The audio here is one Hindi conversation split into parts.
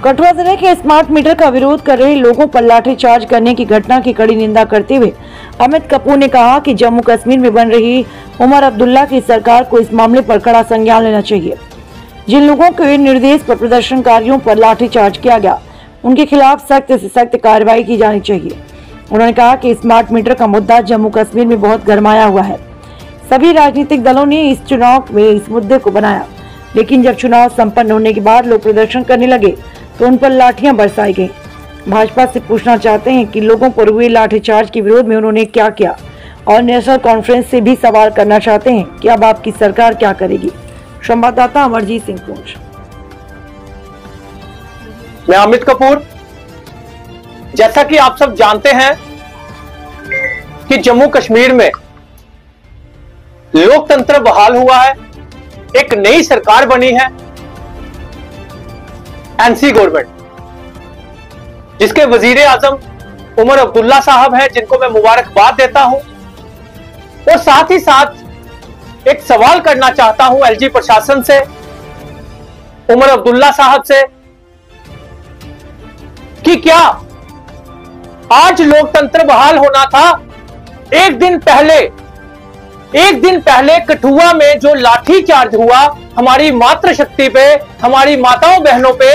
कठुआ जिले के स्मार्ट मीटर का विरोध कर रहे लोगों पर लाठीचार्ज करने की घटना की कड़ी निंदा करते हुए अमित कपूर ने कहा कि जम्मू कश्मीर में बन रही उमर अब्दुल्ला की सरकार को इस मामले पर कड़ा संज्ञान लेना चाहिए। जिन लोगों के निर्देश पर प्रदर्शनकारियों पर लाठीचार्ज किया गया, उनके खिलाफ सख्त से सख्त कार्रवाई की जानी चाहिए। उन्होंने कहा कि स्मार्ट मीटर का मुद्दा जम्मू कश्मीर में बहुत गरमाया हुआ है। सभी राजनीतिक दलों ने इस चुनाव में इस मुद्दे को बनाया, लेकिन जब चुनाव संपन्न होने के बाद लोग प्रदर्शन करने लगे तो उन पर लाठियां बरसाई गईं। भाजपा से पूछना चाहते हैं कि लोगों पर हुए लाठीचार्ज के विरोध में उन्होंने क्या किया, और नेशनल कॉन्फ्रेंस से भी सवाल करना चाहते हैं कि अब आपकी सरकार क्या करेगी। संवाददाता अमरजीत सिंह पूंछ। मैं अमित कपूर। जैसा कि आप सब जानते हैं कि जम्मू कश्मीर में लोकतंत्र बहाल हुआ है, एक नई सरकार बनी है, एनसी गवर्नमेंट, जिसके वजीर आजम उमर अब्दुल्ला साहब हैं, जिनको मैं मुबारकबाद देता हूं। और साथ ही साथ एक सवाल करना चाहता हूं एलजी प्रशासन से, उमर अब्दुल्ला साहब से, कि क्या आज लोकतंत्र बहाल होना था? एक दिन पहले कठुआ में जो लाठीचार्ज हुआ हमारी मातृशक्ति पे, हमारी माताओं बहनों पे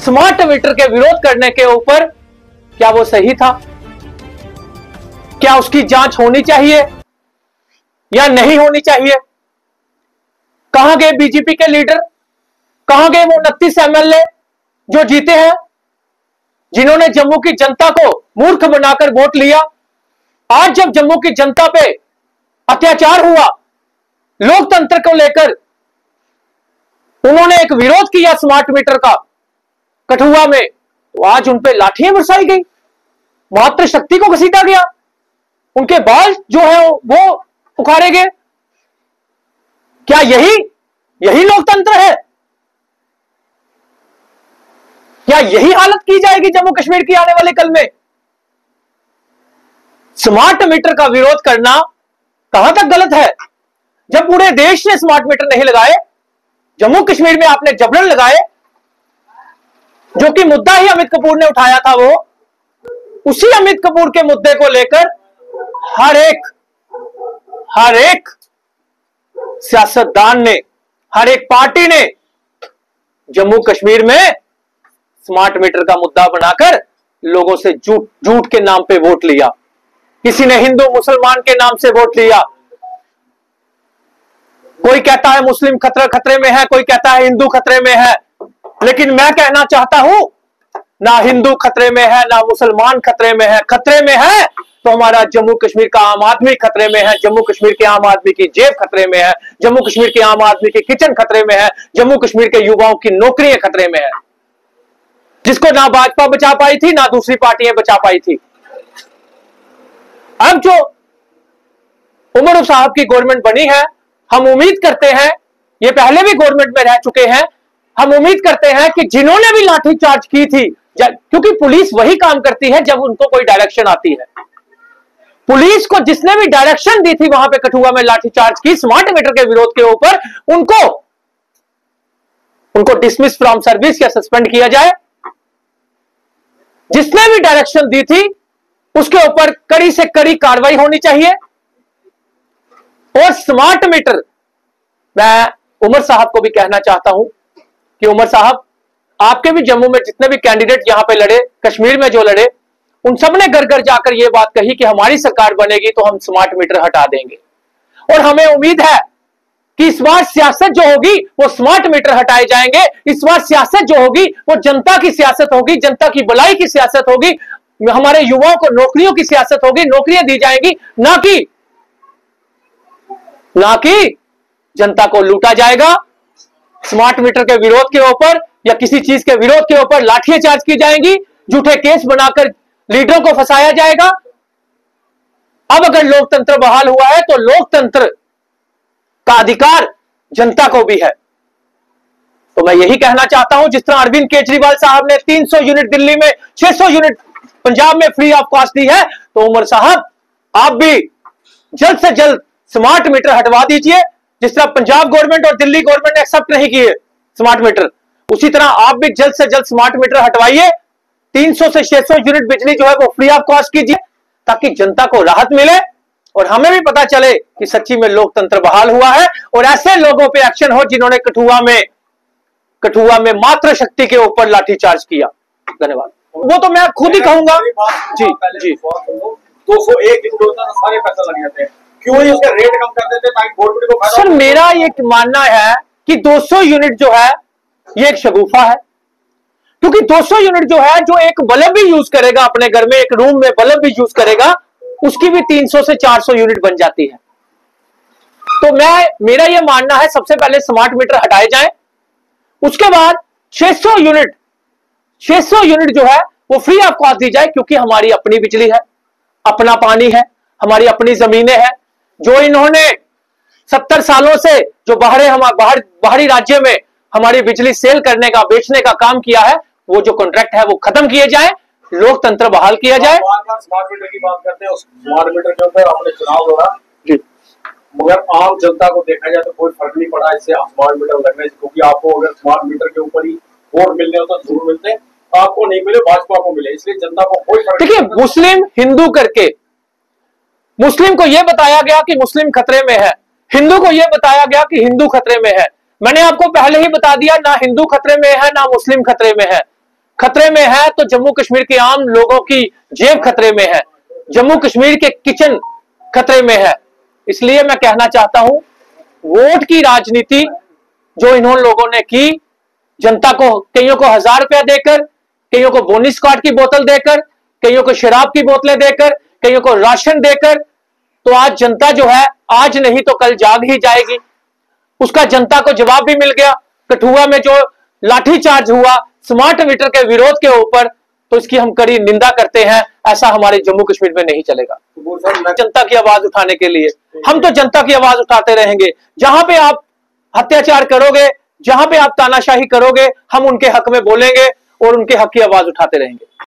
स्मार्ट मीटर के विरोध करने के ऊपर, क्या वो सही था? क्या उसकी जांच होनी चाहिए या नहीं होनी चाहिए? कहां गए बीजेपी के लीडर? कहां गए वो 29 एमएलए जो जीते हैं, जिन्होंने जम्मू की जनता को मूर्ख बनाकर वोट लिया? आज जब जम्मू की जनता पे अत्याचार हुआ, लोकतंत्र को लेकर उन्होंने एक विरोध किया स्मार्ट मीटर का कठुआ में, तो आज उन पे लाठियां बरसाई गई, मातृशक्ति को घसीटा गया, उनके बाल जो है वो उखाड़े गए। क्या यही लोकतंत्र है? क्या यही हालत की जाएगी जम्मू कश्मीर की आने वाले कल में? स्मार्ट मीटर का विरोध करना कहां तक गलत है? जब पूरे देश ने स्मार्ट मीटर नहीं लगाए, जम्मू कश्मीर में आपने जबरन लगाए, जो कि मुद्दा ही अमित कपूर ने उठाया था, वो उसी अमित कपूर के मुद्दे को लेकर हर एक सियासतदान ने, हर एक पार्टी ने जम्मू कश्मीर में स्मार्ट मीटर का मुद्दा बनाकर लोगों से झूठ के नाम पे वोट लिया। किसी ने हिंदू मुसलमान के नाम से वोट लिया। कोई कहता है मुस्लिम खतरे में है, कोई कहता है हिंदू खतरे में है। लेकिन मैं कहना चाहता हूं, ना हिंदू खतरे में है, ना मुसलमान खतरे में है। खतरे में है तो हमारा जम्मू कश्मीर का आम आदमी खतरे में है, जम्मू कश्मीर के आम आदमी की जेब खतरे में है, जम्मू कश्मीर के आम आदमी की किचन खतरे में है, जम्मू कश्मीर के युवाओं की नौकरियां खतरे में है, जिसको ना भाजपा बचा पाई थी, ना दूसरी पार्टियां बचा पाई थी। अब जो उमर साहब की गवर्नमेंट बनी है, हम उम्मीद करते हैं, ये पहले भी गवर्नमेंट में रह चुके हैं, हम उम्मीद करते हैं कि जिन्होंने भी लाठीचार्ज की थी, क्योंकि पुलिस वही काम करती है जब उनको कोई डायरेक्शन आती है। पुलिस को जिसने भी डायरेक्शन दी थी वहां पे कठुआ में लाठीचार्ज की स्मार्ट मीटर के विरोध के ऊपर, उनको डिसमिस फ्रॉम सर्विस या सस्पेंड किया जाए। जिसने भी डायरेक्शन दी थी उसके ऊपर कड़ी से कड़ी कार्रवाई होनी चाहिए। और स्मार्ट मीटर, मैं उमर साहब को भी कहना चाहता हूं कि उमर साहब, आपके भी जम्मू में जितने भी कैंडिडेट यहां पे लड़े, कश्मीर में जो लड़े, उन सब ने घर घर जाकर यह बात कही कि हमारी सरकार बनेगी तो हम स्मार्ट मीटर हटा देंगे। और हमें उम्मीद है कि इस बार सियासत जो होगी वो स्मार्ट मीटर हटाए जाएंगे। इस बार सियासत जो होगी वो जनता की सियासत होगी, जनता की भलाई की सियासत होगी, हमारे युवाओं को नौकरियों की सियासत होगी, नौकरियां दी जाएंगी, ना कि जनता को लूटा जाएगा। स्मार्ट मीटर के विरोध के ऊपर या किसी चीज के विरोध के ऊपर लाठियां की जाएंगी, झूठे केस बनाकर लीडरों को फंसाया जाएगा। अब अगर लोकतंत्र बहाल हुआ है तो लोकतंत्र का अधिकार जनता को भी है। तो मैं यही कहना चाहता हूं, जिस तरह अरविंद केजरीवाल साहब ने 300 यूनिट दिल्ली में, 600 यूनिट पंजाब में फ्री ऑफ कॉस्ट दी है, तो उमर साहब आप भी जल्द से जल्द स्मार्ट मीटर हटवा दीजिए। जिस तरह पंजाब गवर्नमेंट और दिल्ली गवर्नमेंट ने एक्सेप्ट नहीं किए स्मार्ट मीटर, उसी तरह आप भी जल्द से जल्द स्मार्ट मीटर हटवाइए, 300 से 600 यूनिट बिजली जो है वो फ्री ऑफ कॉस्ट कीजिए, ताकि जनता को राहत मिले और हमें भी पता चले कि सच्ची में लोकतंत्र बहाल हुआ है और ऐसे लोगों पे एक्शन हो जिन्होंने कठुआ में मात्र शक्ति के ऊपर लाठीचार्ज किया। धन्यवाद। वो तो मैं खुद ही कहूंगा। जी जी 201 यूनिट होता है, सारे पैसे लग जाते हैं, क्यों ही उसका रेट कम कर देते ताकि गवर्नमेंट को फायदा। सर मेरा ये मानना है कि 200 यूनिट जो है ये एक शगुफा है, क्योंकि 200 यूनिट जो है, जो एक बल्ब भी यूज करेगा अपने घर में, एक रूम में बल्ब भी यूज करेगा, उसकी भी 300 से 400 यूनिट बन जाती है। तो मेरा यह मानना है सबसे पहले स्मार्ट मीटर हटाए जाएं, उसके बाद 600 यूनिट जो है वो फ्री ऑफ कॉस्ट दी जाए, क्योंकि हमारी अपनी बिजली है, अपना पानी है, हमारी अपनी जमीनें हैं। जो इन्होंने 70 सालों से जो बाहरी राज्य में हमारी बिजली सेल करने का, बेचने का काम किया है, वो जो कॉन्ट्रैक्ट है वो खत्म किए जाए, लोकतंत्र बहाल किया जाए। स्मार्ट मीटर की बात करते हैं, उस स्मार्ट मीटर के ऊपर आपने चुनाव लड़ा जी, मगर आम जनता को देखा जाए तो कोई फर्क नहीं पड़ा इससे स्मार्ट मीटर लगने से, क्योंकि आपको अगर स्मार्ट मीटर के ऊपर ही वोट मिलने होता जरूर मिलते, आपको नहीं मिले, भाजपा को मिले, इसलिए जनता को कोई फर्क। देखिए, मुस्लिम हिंदू करके मुस्लिम को यह बताया गया कि मुस्लिम खतरे में है, हिंदू को यह बताया गया कि हिंदू खतरे में है। मैंने आपको पहले ही बता दिया, ना हिंदू खतरे में है ना मुस्लिम खतरे में है। खतरे में है तो जम्मू कश्मीर के आम लोगों की जेब खतरे में है, जम्मू कश्मीर के किचन खतरे में है। इसलिए मैं कहना चाहता हूं, वोट की राजनीति जो इन्होंने लोगों ने की, जनता को, कईयों को 1000 रुपया देकर, कईयों को बोनस कार्ड की बोतल देकर, कईयों को शराब की बोतलें देकर, कईयों को राशन देकर, तो आज जनता जो है, आज नहीं तो कल जाग ही जाएगी। उसका जनता को जवाब भी मिल गया। कठुआ में जो लाठीचार्ज हुआ स्मार्ट मीटर के विरोध के ऊपर, तो इसकी हम कड़ी निंदा करते हैं। ऐसा हमारे जम्मू कश्मीर में नहीं चलेगा। जनता की आवाज उठाने के लिए हम तो जनता की आवाज उठाते रहेंगे। जहां पे आप अत्याचार करोगे, जहां पे आप तानाशाही करोगे, हम उनके हक में बोलेंगे और उनके हक की आवाज उठाते रहेंगे।